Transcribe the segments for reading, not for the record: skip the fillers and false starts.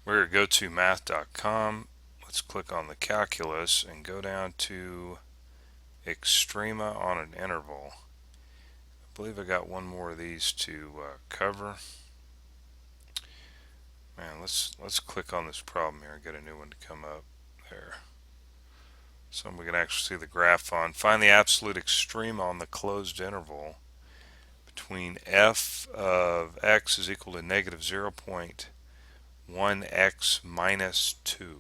We're at go-to-math.com. Let's click on the calculus and go down to Extrema on an interval. I believe I got one more of these to cover. Man, let's click on this problem here and get a new one to come up there. So we can actually see the graph on. Find the absolute extreme on the closed interval between f of x is equal to negative 0.1x minus 2.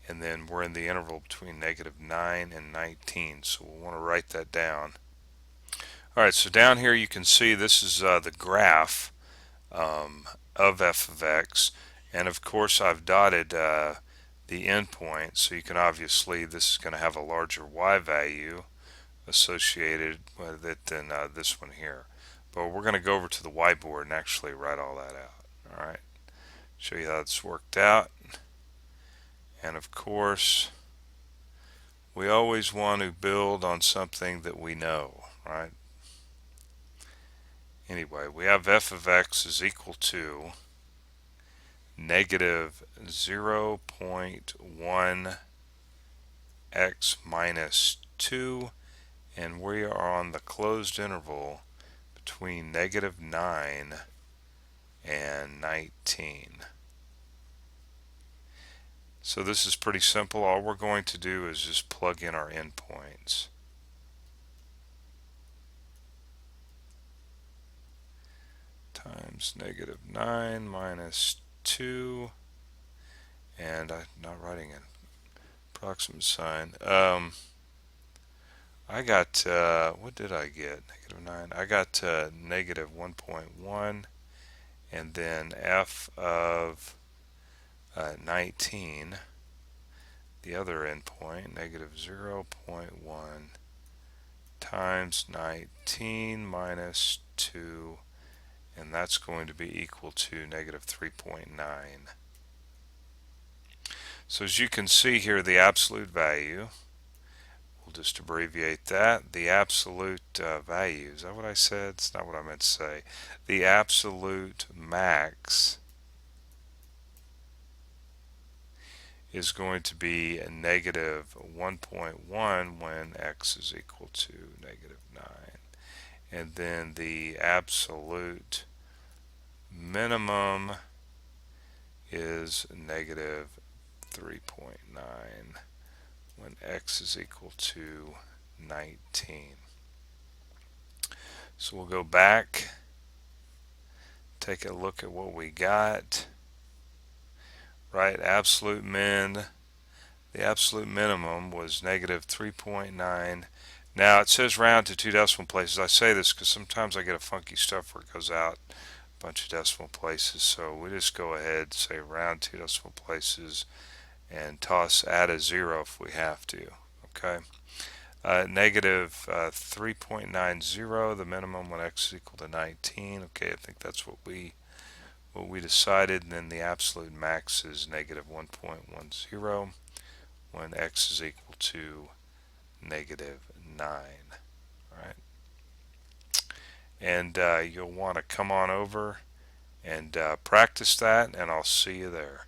And then we're in the interval between negative 9 and 19. So we'll want to write that down. Alright, so down here you can see this is the graph of f of x. And of course I've dotted the endpoint, so you can obviously, this is going to have a larger y value associated with it than this one here. But we're going to go over to the whiteboard and actually write all that out. Alright, show you how it's worked out. And of course, we always want to build on something that we know, right? Anyway, we have f of x is equal to negative 0.1 x minus 2, and we are on the closed interval between negative 9 and 19. So this is pretty simple. All we're going to do is just plug in our endpoints. Times negative 9 minus 2, and I'm not writing an approximate sign. I got, what did I get? Negative 9. I got negative 1.1, and then f of 19, the other endpoint, negative 0.1 times 19 minus 2, and that's going to be equal to negative 3.9. So as you can see here, the absolute value, we'll just abbreviate that, the absolute value, is that what I said? It's not what I meant to say. The absolute max is going to be a negative 1.1 when x is equal to negative 9. And then the absolute minimum is negative 3.9 when x is equal to 19. So we'll go back, take a look at what we got. Right, absolute min, the absolute minimum was negative 3.9. Now it says round to 2 decimal places. I say this because sometimes I get a funky stuff where it goes out a bunch of decimal places. So we just go ahead and say round 2 decimal places and add a 0 if we have to. Okay. Negative 3.90, the minimum when x is equal to 19. Okay, I think that's what we decided. And then the absolute max is negative 1.10 when x is equal to negative 9. All right. And you'll want to come on over and practice that, and I'll see you there.